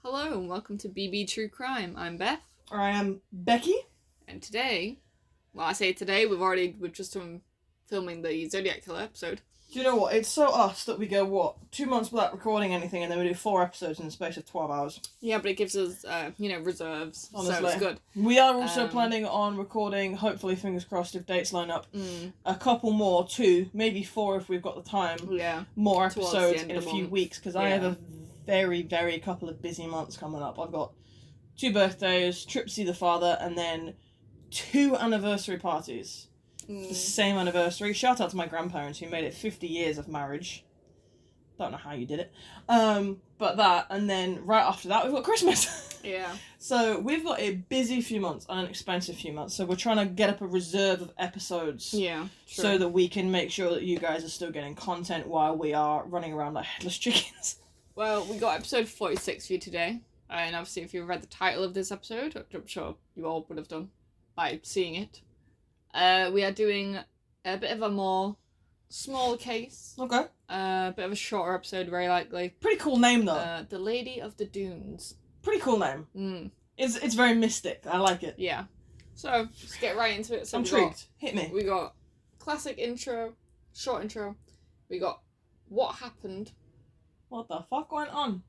Hello and welcome to BB True Crime. I'm Beth. I am Becky. And today, well, I say today, we've just done filming the Zodiac Killer episode. Do you know what? It's so us that we go, 2 months without recording anything and then we do 4 episodes in the space of 12 hours. Yeah, but it gives us, reserves. Honestly. So it's good. We are also planning on recording, hopefully, fingers crossed, if dates line up, a couple more, 2, maybe 4 if we've got the time. Yeah. More episodes in a few month. weeks, because I have a very, very couple of busy months coming up. I've got 2 birthdays, trip to see the father, and then 2 anniversary parties. The same anniversary. Shout out to my grandparents who made it 50 years of marriage. Don't know how you did it. But that, and then right after that we've got Christmas. Yeah. So we've got a busy few months and an expensive few months. So we're trying to get up a reserve of episodes. Yeah. True. So that we can make sure that you guys are still getting content while we are running around like headless chickens. Well, we got episode 46 for you today. And obviously if you've read the title of this episode, which I'm sure you all would have done by seeing it, we are doing a bit of a more small case. Okay. A bit of a shorter episode, very likely. Pretty cool name, though. The Lady of the Dunes. Pretty cool name. It's very mystic. I like it. Yeah. So, let's get right into it. So I'm intrigued. Hit me. We got classic intro, short intro. We got what happened. What the fuck went on?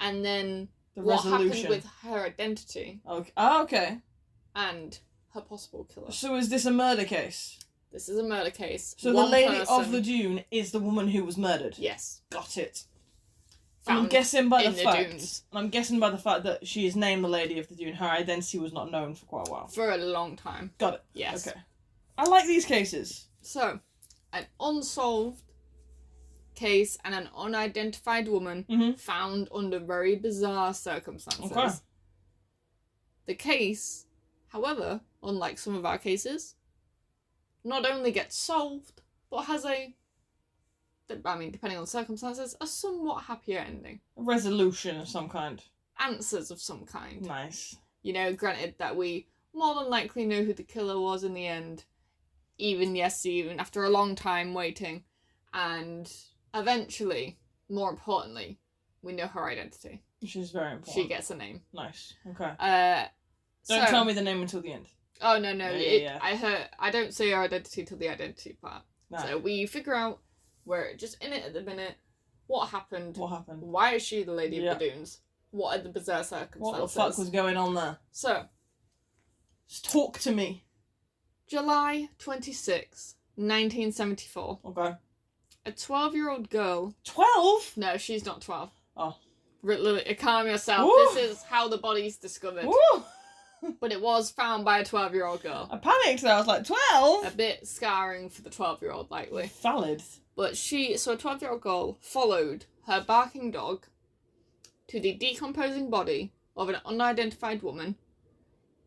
And then The what resolution. happened with her identity. Okay. Oh, okay. And her possible killer. So is this a murder case? This is a murder case. So One the Lady person, of the Dune is the woman who was murdered? Yes. Got it. Found I'm guessing by in the the fact... dunes. I'm guessing by the fact that she is named the Lady of the Dune, her identity was not known for quite a while. For a long time. Got it. Yes. Okay. I like these cases. So, an unsolved case and an unidentified woman found under very bizarre circumstances. Okay. The case, however, unlike some of our cases, not only gets solved, but has depending on the circumstances, a somewhat happier ending. A resolution of some kind. Answers of some kind. Nice. Granted that we more than likely know who the killer was in the end, even after a long time waiting, and eventually, more importantly, we know her identity. Which is very important. She gets a name. Nice. Okay. Don't tell me the name until the end. Oh, no. Yeah. I don't say her identity till the identity part. No. So we figure out, we're just in it at the minute, what happened. Why is she the Lady of the Dunes? What are the bizarre circumstances? What the fuck was going on there? So, just talk to me. July 26, 1974. Okay. A 12-year-old girl... 12? No, she's not 12. Oh. Calm yourself. Ooh. This is how the body's discovered. Ooh. But it was found by a 12-year-old girl. I panicked there. I was like, 12? A bit scarring for the 12-year-old, likely. Valid. But a 12-year-old girl followed her barking dog to the decomposing body of an unidentified woman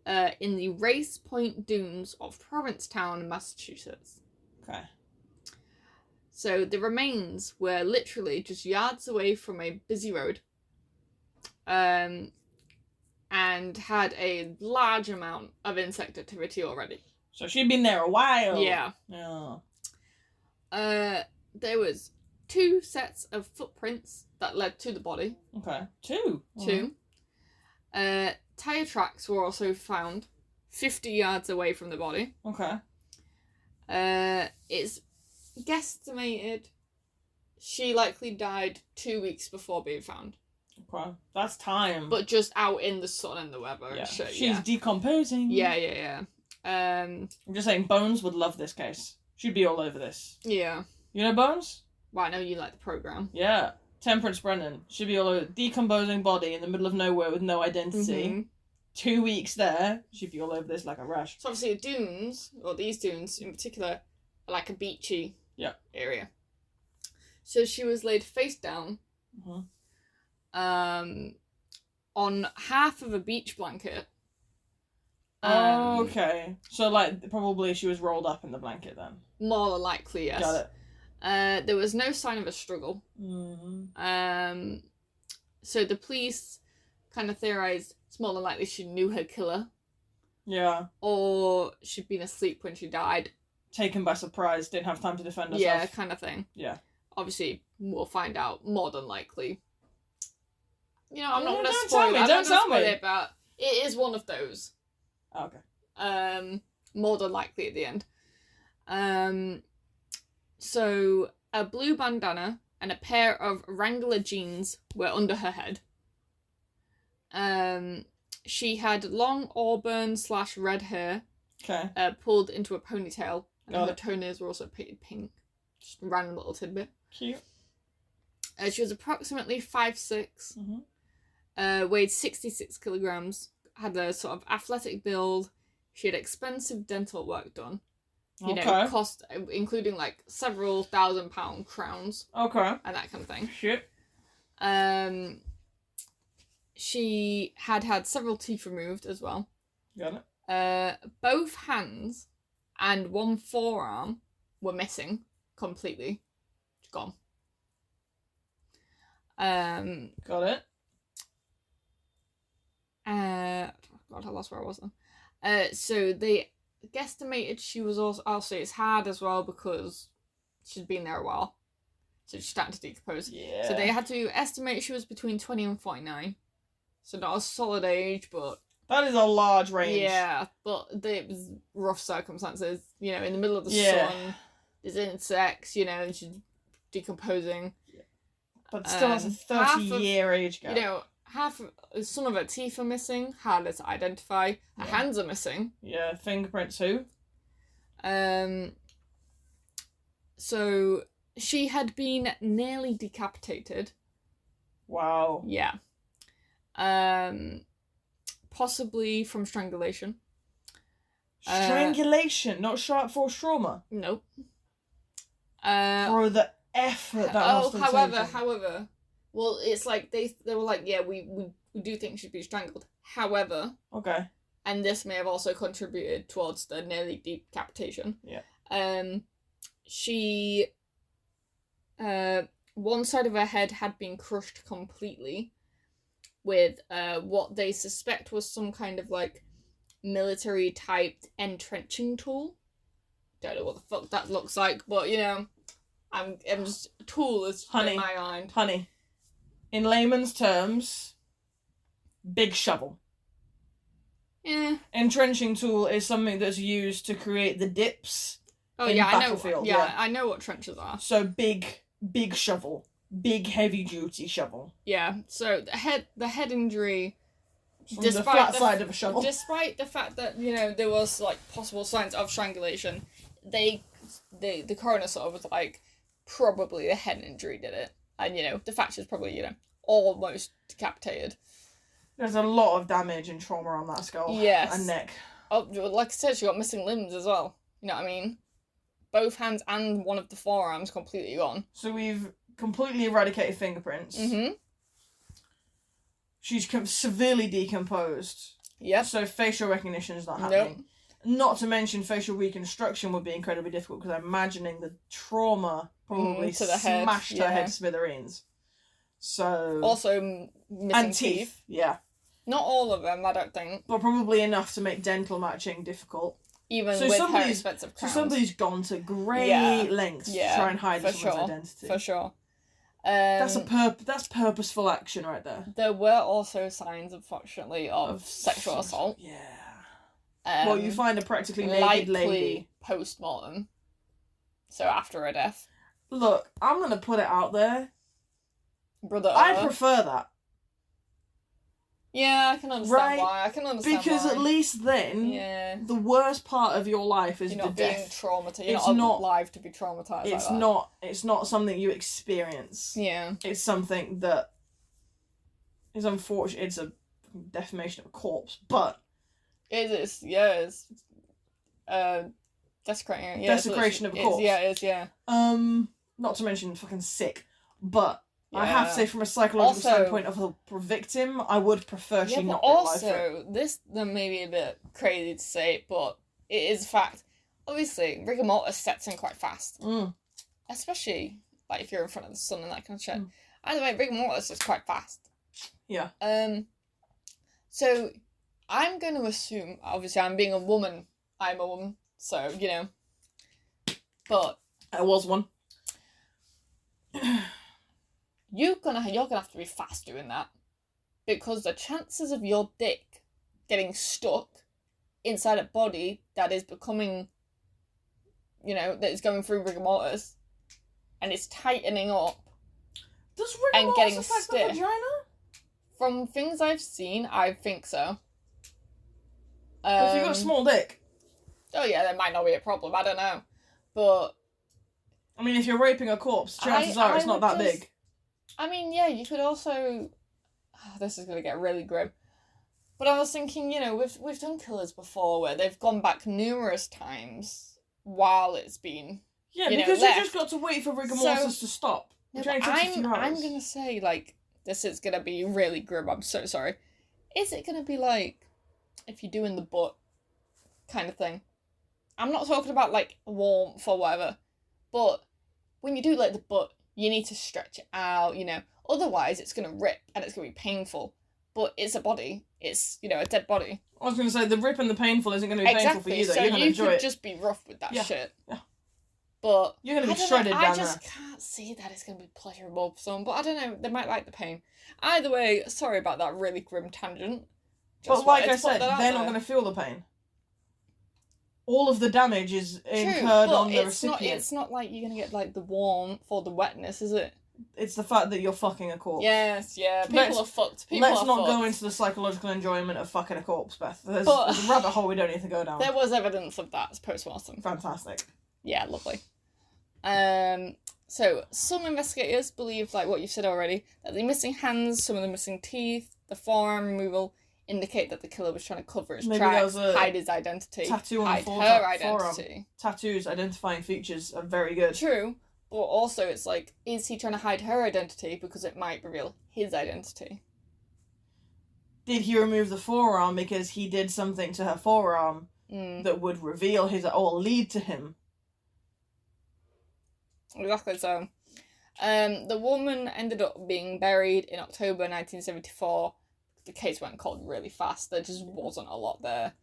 in the Race Point Dunes of Provincetown, Massachusetts. Okay. So the remains were literally just yards away from a busy road, and had a large amount of insect activity already. So she'd been there a while. Yeah. There was 2 sets of footprints that led to the body. Okay. 2? 2. Tire tracks were also found 50 yards away from the body. Okay. It's guesstimated she likely died 2 weeks before being found. Okay. That's time. But just out in the sun and the weather yeah. and shit. She's decomposing. Yeah. I'm just saying, Bones would love this case. She'd be all over this. Yeah. You know Bones? Well, I know you like the programme. Yeah. Temperance Brennan. She'd be all over. Decomposing body in the middle of nowhere with no identity. 2 weeks there. She'd be all over this like a rash. So obviously the dunes, or these dunes in particular, are like a beachy area. So she was laid face down on half of a beach blanket. Okay. So, probably she was rolled up in the blanket then. More than likely, yes. Got it. There was no sign of a struggle. So the police kind of theorised it's more than likely she knew her killer. Yeah. Or she'd been asleep when she died. Taken by surprise, didn't have time to defend herself. Yeah, kind of thing. Yeah. Obviously, we'll find out more than likely You know, I'm not No, going to don't spoil tell it. me, I'm don't not gonna tell spoil me. it, but it is one of those. Okay. More than likely at the end. So a blue bandana and a pair of Wrangler jeans were under her head. She had long auburn/red hair, Okay. pulled into a ponytail, and Got her it. toenails were also painted pink. Just a random little tidbit. Cute. She was approximately 5'6", weighed 66 kilograms, had a sort of athletic build. She had expensive dental work done. You know, cost, including like several £1,000 crowns. Okay. And that kind of thing. Shit. She had several teeth removed as well. Got it. Both hands and one forearm were missing completely. Gone. Got it. God, I lost where I was then. So they guesstimated she was also it's hard as well because she'd been there a while. So she's starting to decompose. Yeah. So they had to estimate she was between 20 and 49. So not a solid age, but... That is a large range. Yeah, but it was rough circumstances. You know, in the middle of the Yeah. sun, there's insects, you know, and she's decomposing. But still, that's a 30-year age gap. You know, some of her teeth are missing, harder to identify. Her hands are missing. Yeah, fingerprints too. So she had been nearly decapitated. Wow. Yeah. Possibly from strangulation. Strangulation, not sharp force trauma. Nope. Bro, the effort that must have taken. However, well, it's like they were like, yeah, we do think she'd be strangled. However, Okay. and this may have also contributed towards the nearly decapitation. Yeah. She, one side of her head had been crushed completely with what they suspect was some kind of like military typed entrenching tool. Don't know what the fuck that looks like, but you know, I'm just a tool is in my mind. Honey, in layman's terms, big shovel. Yeah. Entrenching tool is something that's used to create the dips. Oh in yeah, battlefield. I know. Yeah, I know what trenches are. So big shovel, big heavy duty shovel. Yeah. So the head injury. From the flat side of a shovel. Despite the fact that, you know, there was like possible signs of strangulation, the coroner sort of was like, probably the head injury did it, and you know the fact is probably, you know, almost decapitated. There's a lot of damage and trauma on that skull. Yes. And neck. Oh, like I said, she got missing limbs as well. You know what I mean? Both hands and one of the forearms completely gone. So we've completely eradicated fingerprints. Mm-hmm. She's severely decomposed. Yep. So facial recognition is not happening. Nope. Not to mention facial reconstruction would be incredibly difficult because I'm imagining the trauma probably to the head, smashed her head to smithereens. So also missing teeth. Yeah. Not all of them, I don't think. But probably enough to make dental matching difficult. Even with her expensive crowns. So somebody's gone to great lengths to try and hide someone's identity. For sure. That's purposeful action right there. There were also signs, unfortunately, of sexual assault. Yeah. Well, you find a practically naked lady. Post-mortem. So after her death. Look, I'm going to put it out there. Brother. I prefer that. Yeah, I can understand why. I can understand because why. At least then, the worst part of your life is you're not the being death. Traumatized. You're not alive to be traumatized. It's like not. It's not something you experience. Yeah. It's something that is unfortunate. It's a defamation of a corpse, but it is. Yeah, it's desecrating. Yeah, desecration of a corpse. Yeah, it is. Yeah. Not to mention fucking sick, but. Yeah. I have to say, from a psychological standpoint of the victim, I would prefer she not be alive. Also, this may be a bit crazy to say, but it is a fact. Obviously, rigor mortis sets in quite fast. Especially, like, if you're in front of the sun and that kind of shit. Either way, rigor mortis is quite fast. Yeah. So, I'm going to assume, obviously, I'm being a woman. I'm a woman, so, you know. But... I was one. You're gonna have to be fast doing that. because the chances of your dick getting stuck inside a body that is becoming, that is going through rigor mortis and it's tightening up. Does rigor and mortis getting affect stiff. the vagina? From things I've seen, I think so. If you've got a small dick. Oh yeah, there might not be a problem, I don't know. But I mean, if you're raping a corpse, chances are it's not that big. I mean, yeah, you could also... this is going to get really grim. But I was thinking, we've done killers before where they've gone back numerous times while it's been, Yeah, because left. you just got to wait for rigor mortis to stop. No, Which only takes a few hours. I'm going to say, like, this is going to be really grim, I'm so sorry. Is it going to be like, if you're doing the butt kind of thing? I'm not talking about, like, warmth or whatever. But when you do, like, the butt, you need to stretch it out, Otherwise, it's going to rip and it's going to be painful. But it's a body. It's, a dead body. I was going to say, the rip and the painful isn't going to be painful for you, though. So you're going to enjoy it. You could just be rough with that shit. Yeah. But you're going to be shredded down there. I just can't see that it's going to be pleasurable for someone. But I don't know. They might like the pain. Either way, sorry about that really grim tangent. But like I said, they're not going to feel the pain. All of the damage is incurred on the recipient. It's not like you're going to get, like, the warmth or the wetness, is it? It's the fact that you're fucking a corpse. Yes, yeah. People are fucked. Let's not go into the psychological enjoyment of fucking a corpse, Beth. There's a rabbit hole we don't need to go down. There was evidence of that post-mortem. Fantastic. Yeah, lovely. So, some investigators believe, like what you've said already, that the missing hands, some of the missing teeth, the forearm removal indicate that the killer was trying to cover his tracks, hide his identity, tattoo on hide the her identity. Forearm. Tattoos, identifying features are very good. True, but also it's like, is he trying to hide her identity because it might reveal his identity? Did he remove the forearm because he did something to her forearm that would reveal his, or lead to him? Exactly so. The woman ended up being buried in October 1974. The case went cold really fast. There just wasn't a lot there.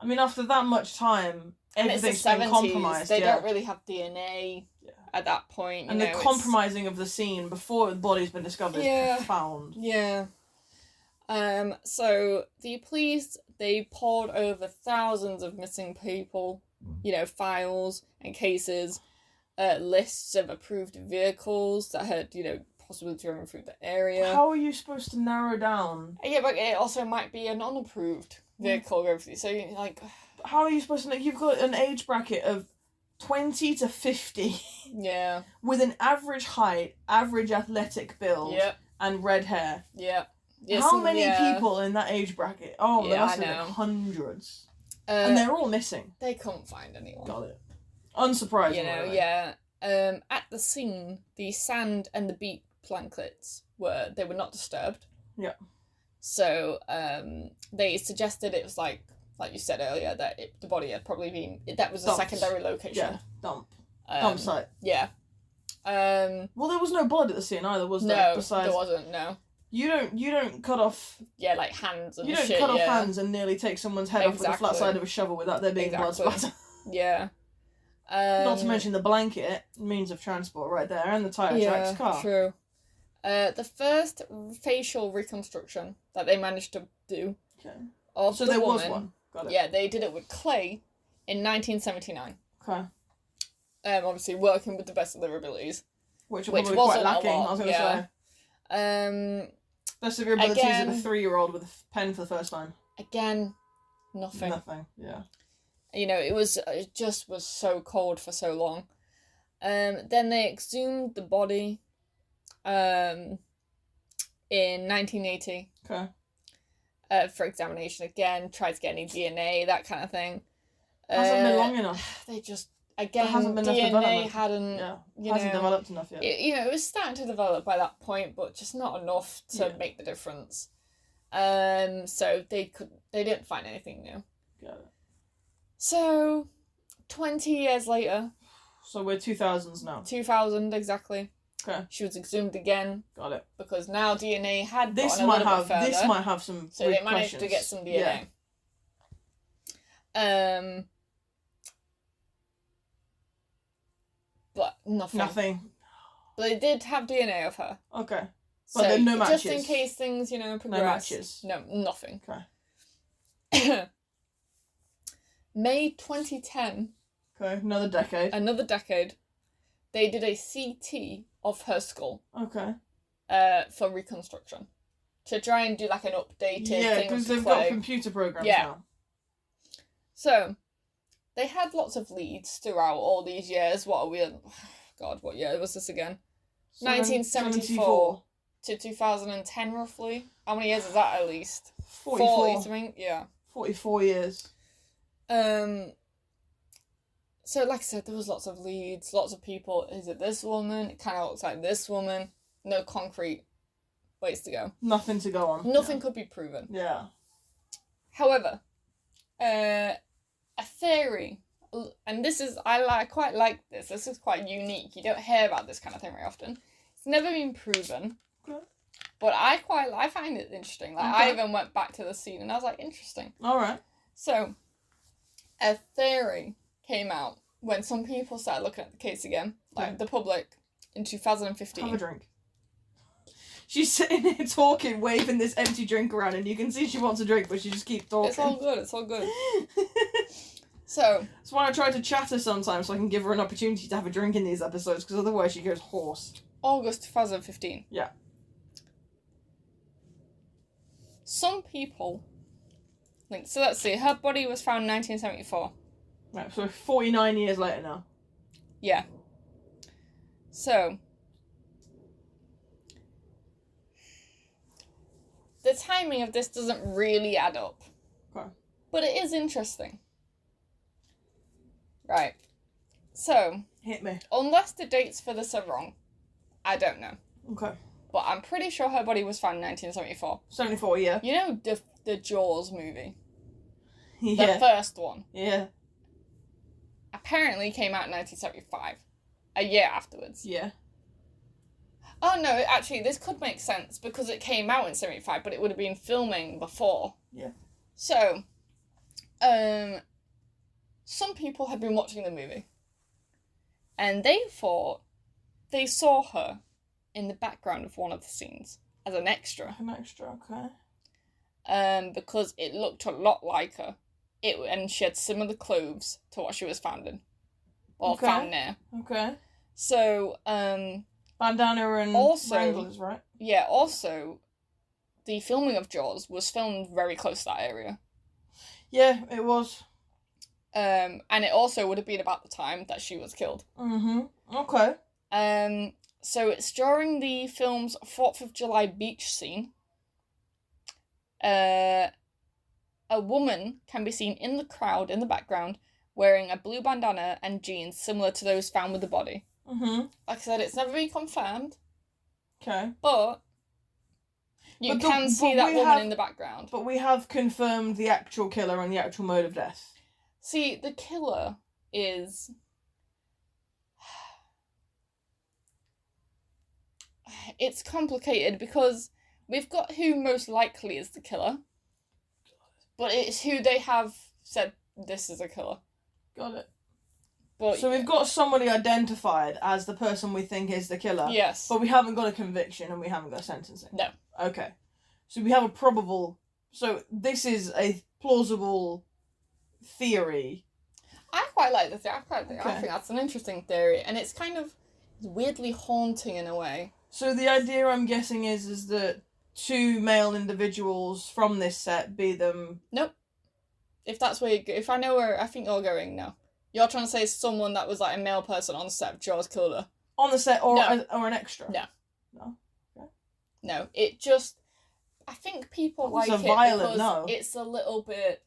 I mean, after that much time, everything's been compromised. They don't really have DNA at that point. And the compromising of the scene before the body's been discovered is profound. Yeah. So the police, they pored over thousands of missing people, files and cases, lists of approved vehicles that had, possibly driven through the area. How are you supposed to narrow down? Yeah, but it also might be an unapproved vehicle. So, like... How are you supposed to know? You've got an age bracket of 20 to 50. Yeah. With an average height, average athletic build, and red hair. Yeah. How many people in that age bracket? Oh, there must have been hundreds. And they're all missing. They couldn't find anyone. Got it. Unsurprisingly. At the scene, the sand and the beach blankets were not disturbed. Yeah. So they suggested it was like you said earlier, that the body had probably been... That was a secondary location. Yeah, dump site. Yeah. Well, there was no blood at the scene either, was there? No, Besides, there wasn't, no. You don't cut off... Yeah, like hands and shit, You don't cut off hands and nearly take someone's head off with the flat side of a shovel without there being blood splatter. Yeah. Not to mention the blanket, means of transport right there, and the tyre tracks car. True. The first facial reconstruction that they managed to do of the woman... was one. Got it. Yeah, they did it with clay in 1979. Okay. Obviously working with the best of their abilities. Which wasn't quite lacking, I was going to say. Best of your abilities of a 3-year-old with a pen for the first time. Again, nothing. Nothing, yeah. It just was so cold for so long. Then they exhumed the body in 1980. Okay. For examination again, tried to get any DNA, that kind of thing. Hasn't been long enough. They just, again, hasn't been DNA hadn't, hasn't developed enough yet. It was starting to develop by that point, but just not enough to make the difference. So they didn't find anything new. Got it. So, 20 years later. So we're 2000s now. 2000, exactly. Okay. She was exhumed again. Got it. Because now DNA had this gotten a little bit further. This might have some So they managed to get some DNA. Yeah. But nothing. Nothing. But they did have DNA of her. Okay. But there are no matches. Just in case things, progress. No matches. No, nothing. Okay. May 2010. Okay, another decade. They did a CT of her skull. Okay. For reconstruction. To try and do like an updated thing. Yeah, because they've got computer programs now. So, they had lots of leads throughout all these years. What are we in? God, what year was this again? 1974 to 2010, roughly. How many years is that at least? 44. 40 something? Yeah. 44 years. So, like I said, there was lots of leads, lots of people. Is it this woman? It kind of looks like this woman. No concrete ways to go. Nothing to go on. Nothing could be proven. Yeah. However, a theory, and this is, I quite like this. This is quite unique. You don't hear about this kind of thing very often. It's never been proven. Okay. But I find it interesting. Like, I even went back to the scene and I was like, interesting. All right. So, a theory came out when some people started looking at the case again, like the public, in 2015. Have a drink. She's sitting here talking, waving this empty drink around, and you can see she wants a drink, but she just keeps talking. It's all good. So... That's why I try to chat her sometimes, so I can give her an opportunity to have a drink in these episodes, because otherwise she goes hoarse. August 2015. Yeah. Some people... So let's see, her body was found in 1974. Right, so 49 years later now. Yeah. So... the timing of this doesn't really add up. Okay. But it is interesting. Right. So... hit me. unless the dates for this are wrong, I don't know. Okay. But I'm pretty sure her body was found in 1974. 74, yeah. You know the Jaws movie? Yeah. The first one. Yeah. Apparently came out in 1975. A year afterwards. Yeah. Oh no, actually this could make sense because it came out in 75, but it would have been filming before. Yeah. So, some people had been watching the movie. And they thought they saw her in the background of one of the scenes as an extra. An extra, okay. Because it looked a lot like her. And she had similar clothes to what she was found in. Or found near. Okay. So, bandana and also, wranglers, right? Yeah, also, the filming of Jaws was filmed very close to that area. Yeah, it was. And it also would have been about the time that she was killed. Mm-hmm. Okay. So it's during the film's 4th of July beach scene. A woman can be seen in the crowd in the background wearing a blue bandana and jeans similar to those found with the body. Mm-hmm. Like I said, it's never been confirmed. Okay. But you can see that woman in the background. But we have confirmed the actual killer and the actual mode of death. See, the killer is... it's complicated because we've got who most likely is the killer. But it's who they have said this is a killer. Got it. But so we've got somebody identified as the person we think is the killer. Yes. But we haven't got a conviction and we haven't got a sentencing. No. Okay. So we have a probable... So this is a plausible theory. I quite like this. I think that's an interesting theory. And it's kind of weirdly haunting in a way. So the idea I'm guessing is that two male individuals from this set be them... Nope. If that's where you go, if I know where I think you're going, no. You're trying to say someone that was like a male person on set of Jaws killed her. On the set or an extra? No. No? Okay. No, it just... I think people like it because it's a little bit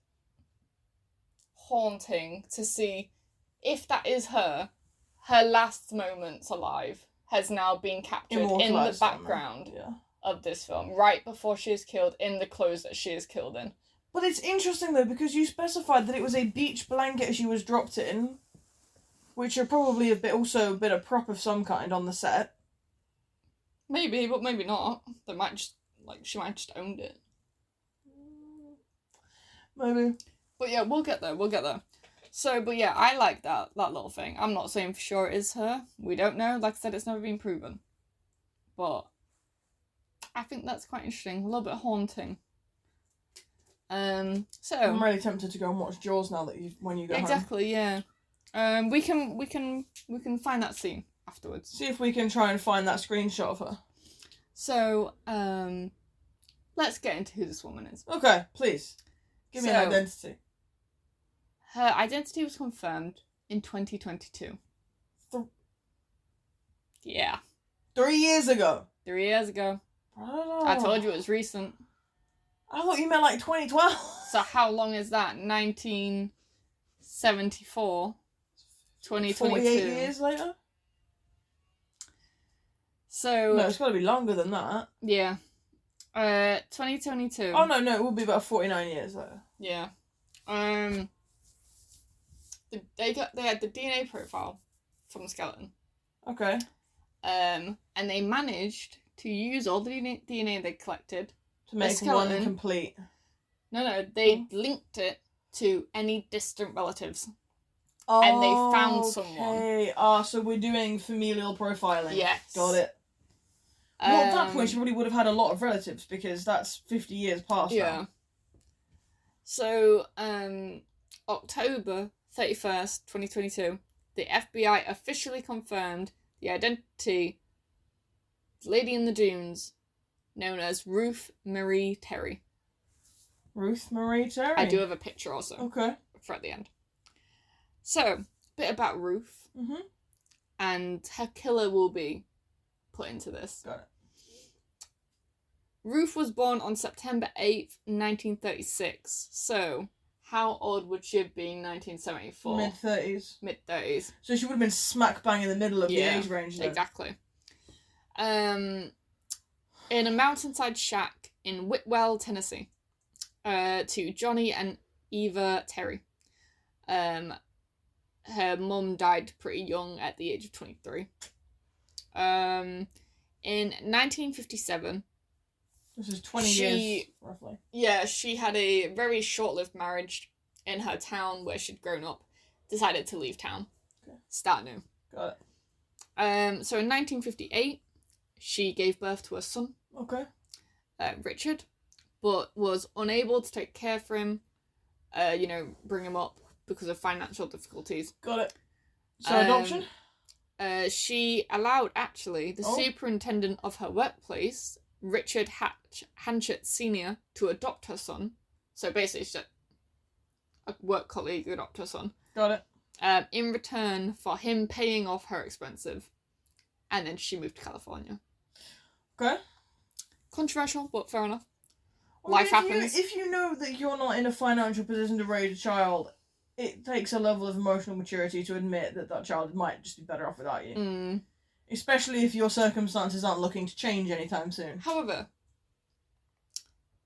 haunting to see if that is her last moments alive has now been captured in the background of this film, right before she is killed, in the clothes that she is killed in. But it's interesting though, because you specified that it was a beach blanket she was dropped in, which are probably a bit of prop of some kind on the set. Maybe, but maybe not. They might just, she might have just owned it. Maybe. But yeah, we'll get there. So, but yeah, I like that little thing. I'm not saying for sure it is her. We don't know. Like I said, it's never been proven. But I think that's quite interesting. A little bit haunting. So I'm really tempted to go and watch Jaws now that when you go home. Exactly, yeah. We can find that scene afterwards. See if we can try and find that screenshot of her. So, let's get into who this woman is. Okay, please. Give me an identity. Her identity was confirmed in 2022. Yeah. 3 years ago. 3 years ago. Oh. I told you it was recent. I thought you meant like 2012. So how long is that? 1974. 2022. 48 years later? So... No, it's got to be longer than that. Yeah. 2022. Oh, no, it will be about 49 years later. Yeah. They had the DNA profile from the skeleton. Okay. And they managed to use all the DNA they collected to make one complete. No, they linked it to any distant relatives. Oh, and they found someone. Okay. So we're doing familial profiling. Yes. Got it. Well, at that point, she probably would have had a lot of relatives because that's 50 years past now. So, October 31st, 2022, the FBI officially confirmed the identity of the lady in the dunes known as Ruth Marie Terry. Ruth Marie Terry? I do have a picture also. Okay. For at the end. So, a bit about Ruth. Mm-hmm. And her killer will be put into this. Got it. Ruth was born on September 8th, 1936. So, how old would she have been in 1974? Mid-30s. Mid-30s. So she would have been smack bang in the middle of the age range then. Exactly. In a mountainside shack in Whitwell, Tennessee, to Johnny and Eva Terry. Her mum died pretty young at the age of 23. In 1957... This is 20 years, roughly. Yeah, she had a very short-lived marriage in her town where she'd grown up. Decided to leave town. Okay. Start new. Got it. So in 1958, she gave birth to a son. Okay. Richard, but was unable to take care of him, bring him up because of financial difficulties. Got it. So adoption? She allowed, actually, the superintendent of her workplace, Richard Hanchett Sr., to adopt her son. So basically, she's a work colleague adopt her son. Got it. In return for him paying off her expensive. And then she moved to California. Okay. Controversial, but fair enough. Well, Life happens. If you know that you're not in a financial position to raise a child, it takes a level of emotional maturity to admit that child might just be better off without you. Mm. Especially if your circumstances aren't looking to change anytime soon. However,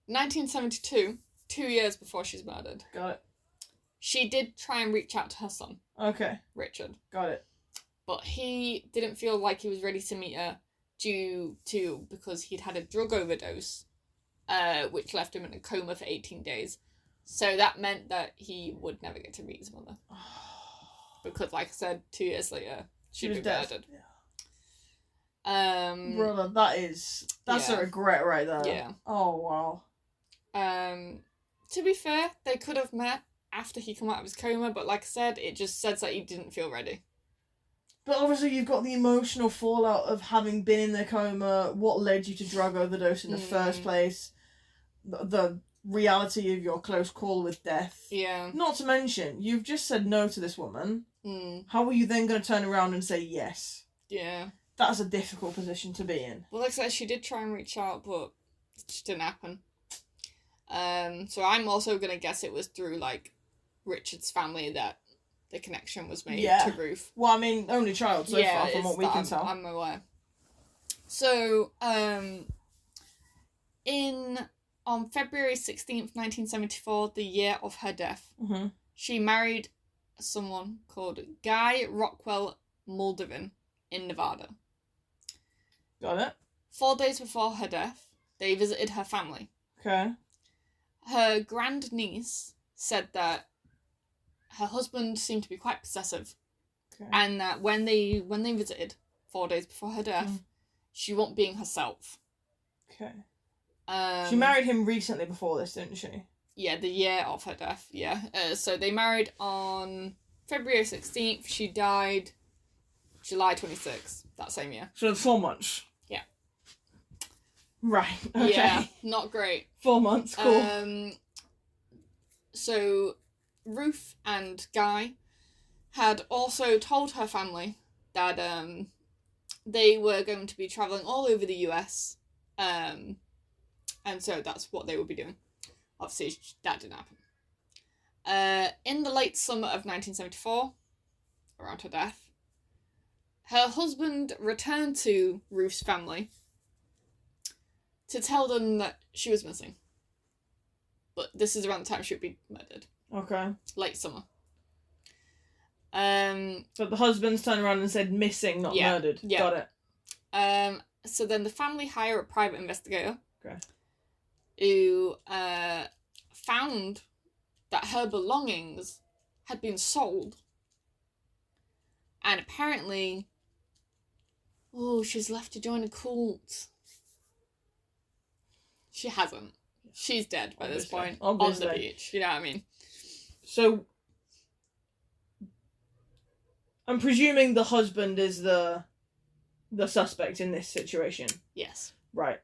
1972, 2 years before she's murdered. Got it. She did try and reach out to her son. Okay. Richard. Got it. But he didn't feel like he was ready to meet her because he'd had a drug overdose, which left him in a coma for 18 days. So that meant that he would never get to meet his mother. Because, like I said, 2 years later, she'd be murdered. Yeah. Brother, that's a regret right there. Yeah. Oh, wow. To be fair, they could have met after he come out of his coma, but like I said, it just says that he didn't feel ready. But obviously you've got the emotional fallout of having been in the coma, what led you to drug overdose in the first place, the reality of your close call with death. Yeah. Not to mention, you've just said no to this woman. Mm. How are you then going to turn around and say yes? Yeah. That's a difficult position to be in. Well, like I said, she did try and reach out, but it just didn't happen. So I'm also going to guess it was through, like, Richard's family that the connection was made to Ruth. Well, I mean, only child so far from what we can tell. I'm aware. So, on February 16th, 1974, the year of her death, she married someone called Guy Rockwell Muldovin in Nevada. Got it. 4 days before her death, they visited her family. Okay. Her grandniece said that her husband seemed to be quite possessive, and that when they visited 4 days before her death, she wasn't being herself. Okay. She married him recently before this, didn't she? Yeah, the year of her death, yeah. So they married on February 16th. She died July 26th, that same year. So 4 months. Yeah. Right, okay. Yeah, not great. 4 months, cool. So Ruth and Guy had also told her family that they were going to be travelling all over the US, and so that's what they would be doing. Obviously, that didn't happen. In the late summer of 1974, around her death, her husband returned to Ruth's family to tell them that she was missing. But this is around the time she would be murdered. Okay. Late summer. So the husband's turned around and said missing, not murdered. Yeah. Got it. So then the family hire a private investigator. Okay. Who found that her belongings had been sold. And apparently, she's left to join a cult. She hasn't. She's dead by this point. Obviously. On the beach. You know what I mean? So, I'm presuming the husband is the suspect in this situation. Yes. Right.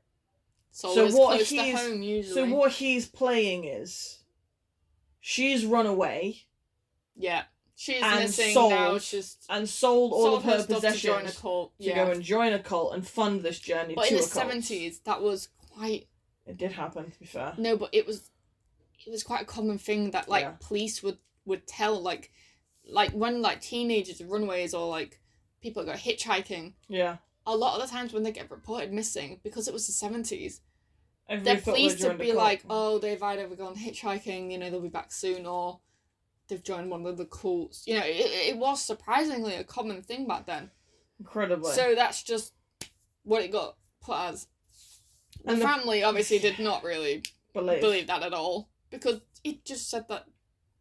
So what close to home, usually. So what he's playing is, she's run away. Yeah. She's and missing sold, now. She's sold all of her possessions to join a cult. to go and join a cult and fund this journey to a cult. But in the 70s, that was quite... It did happen, to be fair. No, but it was quite a common thing that, like, police would tell, like when, like, teenagers, runaways, or, like, people go hitchhiking. Yeah. A lot of the times when they get reported missing, because it was the 70s, the police would be like, oh, they've either gone hitchhiking, you know, they'll be back soon, or they've joined one of the cults. You know, it was surprisingly a common thing back then. Incredibly. So that's just what it got put as. The family obviously did not really believe that at all, because it just said that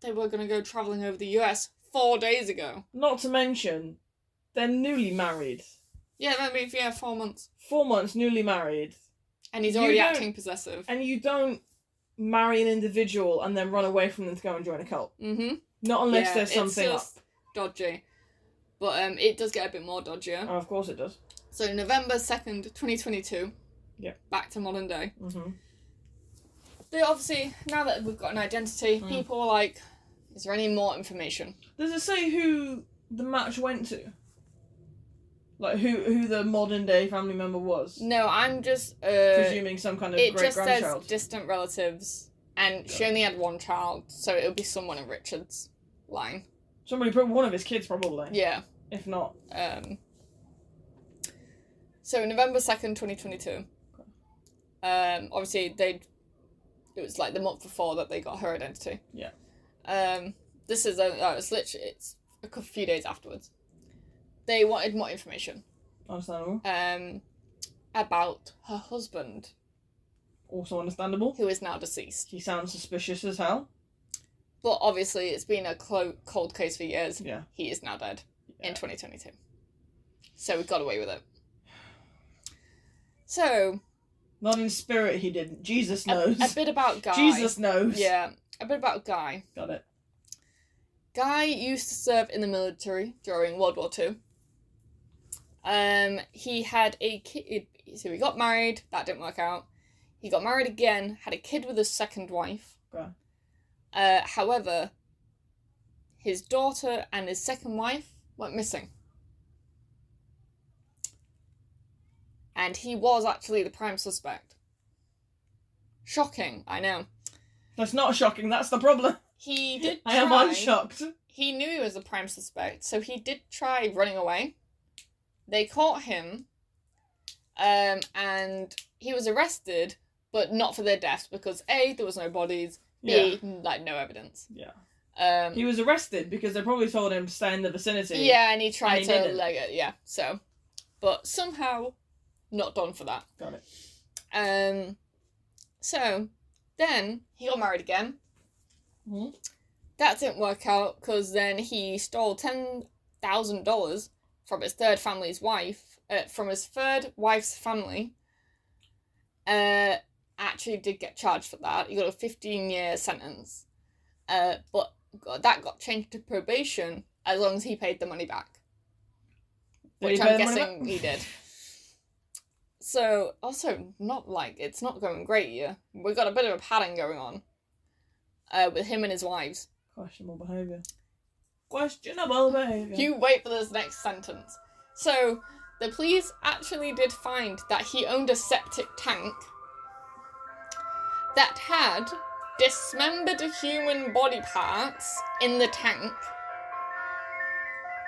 they were going to go travelling over the US 4 days ago. Not to mention, they're newly married. Yeah, I mean, 4 months. 4 months, newly married. And he's already acting possessive. And you don't marry an individual and then run away from them to go and join a cult. Mm-hmm. Not unless there's something it's just dodgy. But it does get a bit more dodgier. Oh, of course it does. So November 2nd, 2022. Yep. Back to modern day. Mm-hmm. They obviously, now that we've got an identity, people are like, is there any more information? Does it say who the match went to? Like, who the modern day family member was? No, I'm just... presuming some kind of great-grandchild. It just says distant relatives, and she only had one child, so it would be someone in Richard's line. Somebody put one of his kids, probably. Yeah. If not. So, November 2nd, 2022. Obviously, it was like the month before that they got her identity. Yeah. This is, it's a few days afterwards. They wanted more information. Understandable. About her husband. Also understandable. Who is now deceased. He sounds suspicious as hell. But obviously, it's been a cold case for years. Yeah. He is now dead in 2022. So we got away with it. So... Not in spirit, he didn't. Jesus knows. A bit about Guy. Jesus knows. Yeah. A bit about Guy. Got it. Guy used to serve in the military during World War II. He had a kid, so he got married, that didn't work out. He got married again, had a kid with his second wife. Okay. However, his daughter and his second wife went missing. And he was actually the prime suspect. Shocking, I know. That's not shocking, that's the problem. He did try. I am unshocked. He knew he was the prime suspect, so he did try running away. They caught him, and he was arrested, but not for their deaths, because A, there was no bodies, B, no evidence. Yeah. He was arrested because they probably told him to stay in the vicinity. Yeah, and he tried to leg it, yeah, so. But somehow, not done for that. Got it. So, then, he got married again. Mm-hmm. That didn't work out, because then he stole $10,000 from his third wife's family, actually did get charged for that. He got a 15-year sentence. But that got changed to probation as long as he paid the money back. Which I'm guessing he did. So, also, it's not going great here. We've got a bit of a pattern going on. With him and his wives. Questionable behaviour. Questionable behaviour. You wait for this next sentence. So, the police actually did find that he owned a septic tank that had dismembered human body parts in the tank.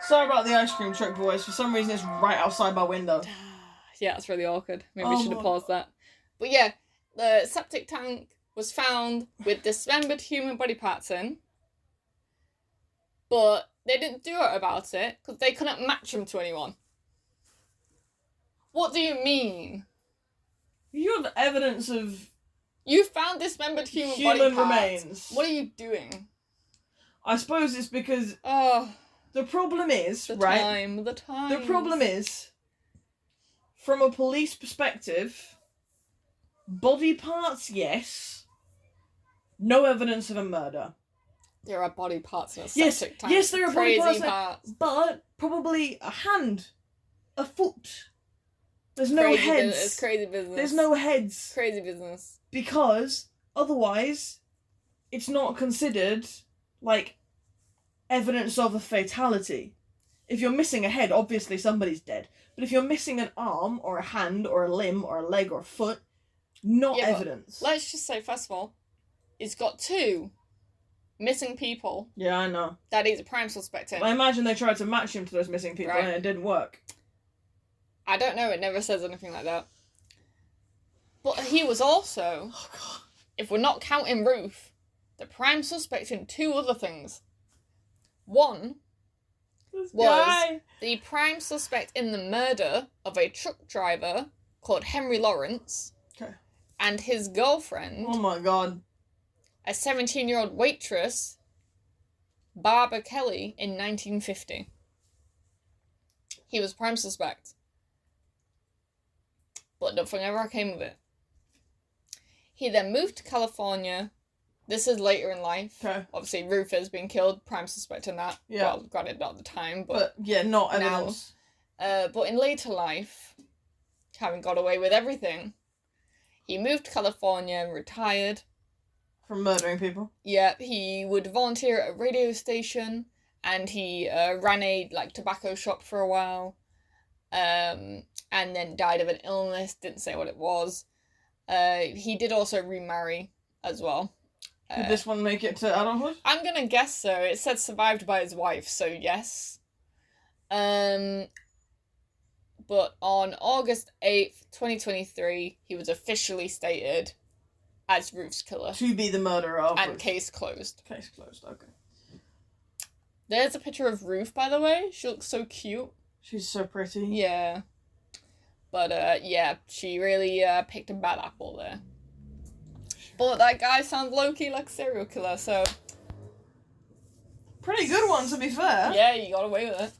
Sorry about the ice cream truck, boys. For some reason, it's right outside my window. Yeah, it's really awkward. Maybe we should have paused that. But yeah, the septic tank was found with dismembered human body parts in. But they didn't do it about it because they couldn't match them to anyone. What do you mean? You have evidence of... You found dismembered human body parts. remains. What are you doing? I suppose it's because... the problem is, the right? Time. The problem is, from a police perspective, body parts, yes. No evidence of a murder. There are body parts in a septic tank. Yes, there are body Crazy parts. But probably a hand, a foot. There's no heads. It's crazy business. There's no heads. Crazy business. Because otherwise, it's not considered like evidence of a fatality. If you're missing a head, obviously somebody's dead. But if you're missing an arm or a hand or a limb or a leg or a foot, not evidence. Let's just say, first of all, it's got 2 missing people. Yeah, I know. That he's a prime suspect in. I imagine they tried to match him to those missing people and it didn't work. I don't know, it never says anything like that. But he was also, if we're not counting Ruth, the prime suspect in 2 other things. One was the prime suspect in the murder of a truck driver called Henry Lawrence. Okay. And his girlfriend. Oh my god. A 17-year-old waitress, Barbara Kelly, in 1950. He was prime suspect. But nothing ever came of it. He then moved to California. This is later in life. Okay. Obviously, Ruth has been killed, prime suspect in that. Yeah. Well, granted, not at the time, but yeah, not evidence. But in later life, having got away with everything, he moved to California and retired. From murdering people? Yeah, he would volunteer at a radio station, and he ran a tobacco shop for a while, and then died of an illness, didn't say what it was. He did also remarry as well. Did this one make it to adulthood? I'm gonna guess so. It said survived by his wife, so yes. But on August 8th, 2023, he was officially stated as Ruth's killer. To be the murderer of And Ruth. case closed. Case closed, okay. There's a picture of Ruth, by the way. She looks so cute. She's so pretty. Yeah. But, yeah, she really picked a bad apple there. But that guy sounds low-key like a serial killer, so... Pretty good one, to be fair. Yeah, you got away with it.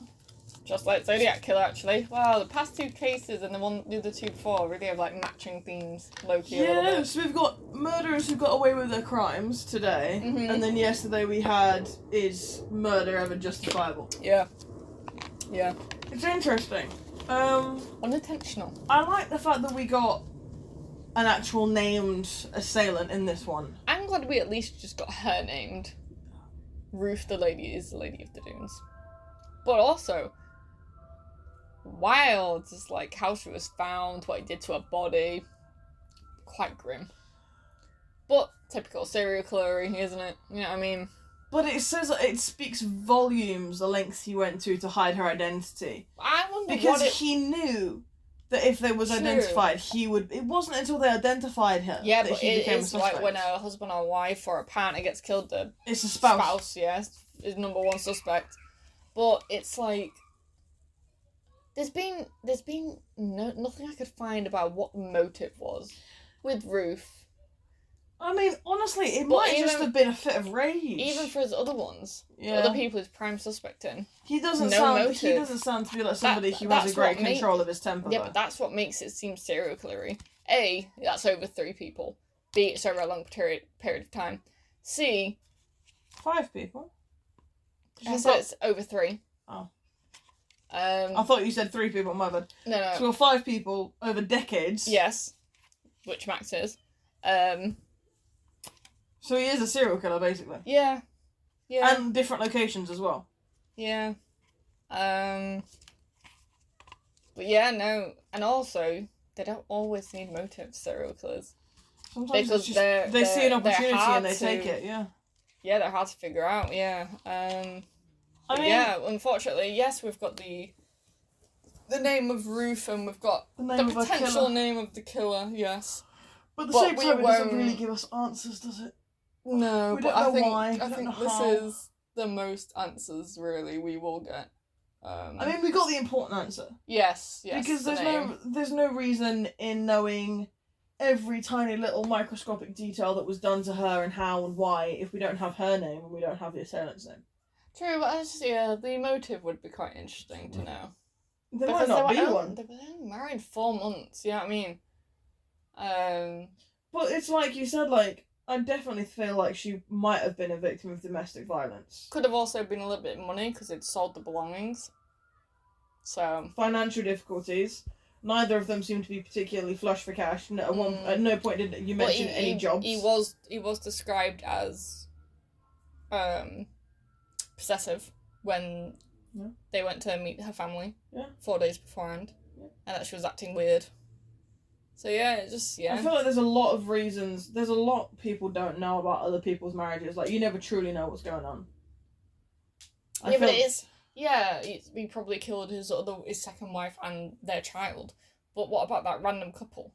Just like Zodiac Killer, actually. Wow, the past 2 cases and the other 2 before really have, matching themes, low-key a little Yeah, bit. so we've got murderers who got away with their crimes today, Mhm. and then yesterday we had, is murder ever justifiable? Yeah. Yeah. It's interesting. Unintentional. I like the fact that we got an actual named assailant in this one. I'm glad we at least just got her named. Ruth the Lady is the Lady of the Dunes. But also, wild, just how she was found, what he did to her body. Quite grim. But typical serial killery, isn't it? You know what I mean? But it says it speaks volumes the lengths he went to hide her identity. I wonder Because what he knew that if they was True. identified, he would... It wasn't until they identified her Yeah, that but he it became a is suspect. when a husband or wife or a partner gets killed, the It's a spouse. yeah, is number 1 suspect. But it's there's been nothing I could find about what the motive was with Ruth. I mean, honestly, it But might just even- have been a fit of rage. Even for his other ones, Yeah. other people he's prime suspect in. He doesn't no sound. motive. He doesn't sound to be like somebody who has that's a great what control of his temper. Yeah, though. but that's what makes it seem serial killery. A, that's over 3 people. B, it's over a long period of time. C, 5 people. I said it's over 3. Oh. I thought you said 3 people, my bad. No. So we're 5 people over decades. Yes. Which Max is. So he is a serial killer, basically. Yeah. Yeah. And different locations as well. Yeah. But yeah, no. And also, they don't always need motives, serial killers. Sometimes because they see an opportunity and they take it, yeah. Yeah, they're hard to figure out, yeah. I mean, yeah, unfortunately, yes, we've got the name of Ruth and we've got the potential name of the killer, yes. But at the same time, it doesn't really give us answers, does it? No, but I think this is the most answers, really, we will get. I mean, we got the important answer. Yes. Because there's no reason in knowing every tiny little microscopic detail that was done to her and how and why if we don't have her name and we don't have the assailant's name. True, but the motive would be quite interesting to know. There might not be one. They were only married 4 months, you know what I mean? But it's like you said, like, I definitely feel like she might have been a victim of domestic violence. Could have also been a little bit of money because they'd sold the belongings. So financial difficulties. Neither of them seem to be particularly flush for cash. At no point did you mention any jobs. He was described as possessive when they went to meet her family 4 days beforehand, and that she was acting weird. So I feel like there's a lot of reasons. There's a lot people don't know about other people's marriages. Like, you never truly know what's going on. But it is. Yeah, he probably killed his second wife and their child. But what about that random couple?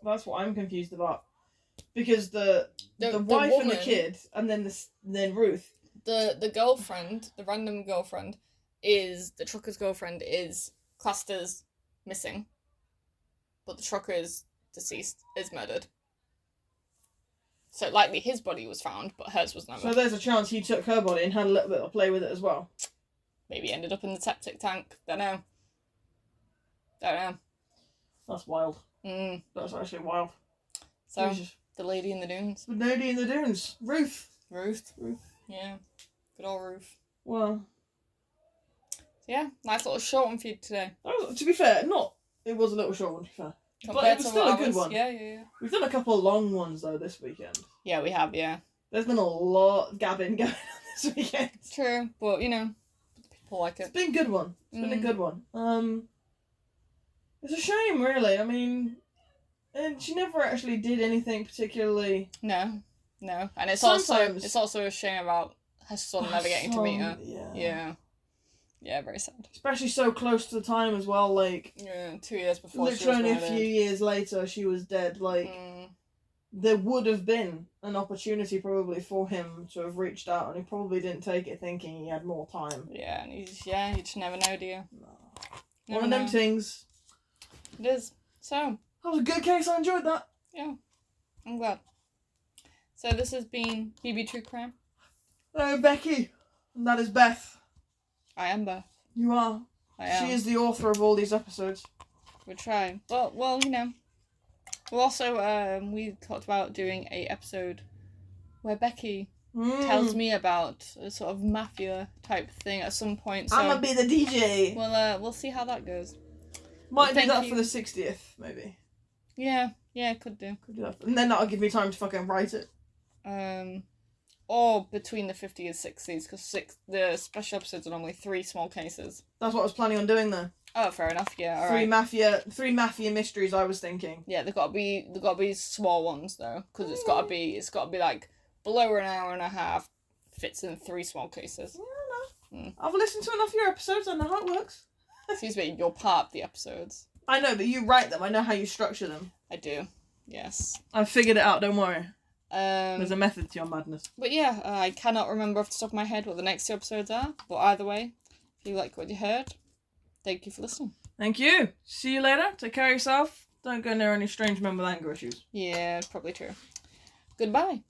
That's what I'm confused about. Because the wife woman, and the kid, and then Ruth. The girlfriend, the random girlfriend, is the trucker's girlfriend is classed as missing. But the trucker is deceased, is murdered. So likely his body was found, but hers was never. So there's a chance he took her body and had a little bit of play with it as well. Maybe ended up in the septic tank. Don't know. That's wild. That's actually wild. So, the lady in the dunes. The lady in the dunes. Ruth. Yeah. Good old Ruth. Well. Yeah, nice little short one for you today. To be fair, it was a little short one, to be fair. But it was still a good one. Yeah. We've done a couple of long ones, though, this weekend. Yeah, we have, yeah. There's been a lot of gabbing going on this weekend. True, but, people like it. It's been a good one. It's been a good one. It's a shame, really. I mean, and she never actually did anything particularly. No. And it's also a shame about her son never getting to meet her. Yeah, very sad. Especially so close to the time as well, like... Yeah, 2 years before literally only a few years later, she was dead. Like, there would have been an opportunity probably for him to have reached out, and he probably didn't take it thinking he had more time. Yeah, and you just never know, do you? No. One of them things. It is. So. That was a good case, I enjoyed that. Yeah, I'm glad. So this has been BB True Crime. Hello, Becky. And that is Beth. I am Beth. You are. I am. She is the author of all these episodes. We're trying. Well, We'll also, we talked about doing a episode where Becky tells me about a sort of mafia type thing at some point. So I'm gonna be the DJ. We'll see how that goes. Might do that for the 60th, maybe. Yeah, could do. Could do that. And then that'll give me time to fucking write it. Or between the 50s and 60s, because the special episodes are normally 3 small cases. That's what I was planning on doing there. Oh, fair enough. Yeah, all three mafia mysteries. I was thinking. Yeah, they've got to be small ones though, because it's got to be like below an hour and a half. Fits in 3 small cases. Yeah, no. I've listened to enough of your episodes. I know how it works. Excuse me, you're part of the episodes. I know, but you write them. I know how you structure them. I do. Yes. I figured it out. Don't worry. There's a method to your madness. But yeah, I cannot remember off the top of my head what the next 2 episodes are. But either way, if you like what you heard, thank you for listening. Thank you. See you later. Take care of yourself. Don't go near any strange men with anger issues. Yeah, probably true. Goodbye.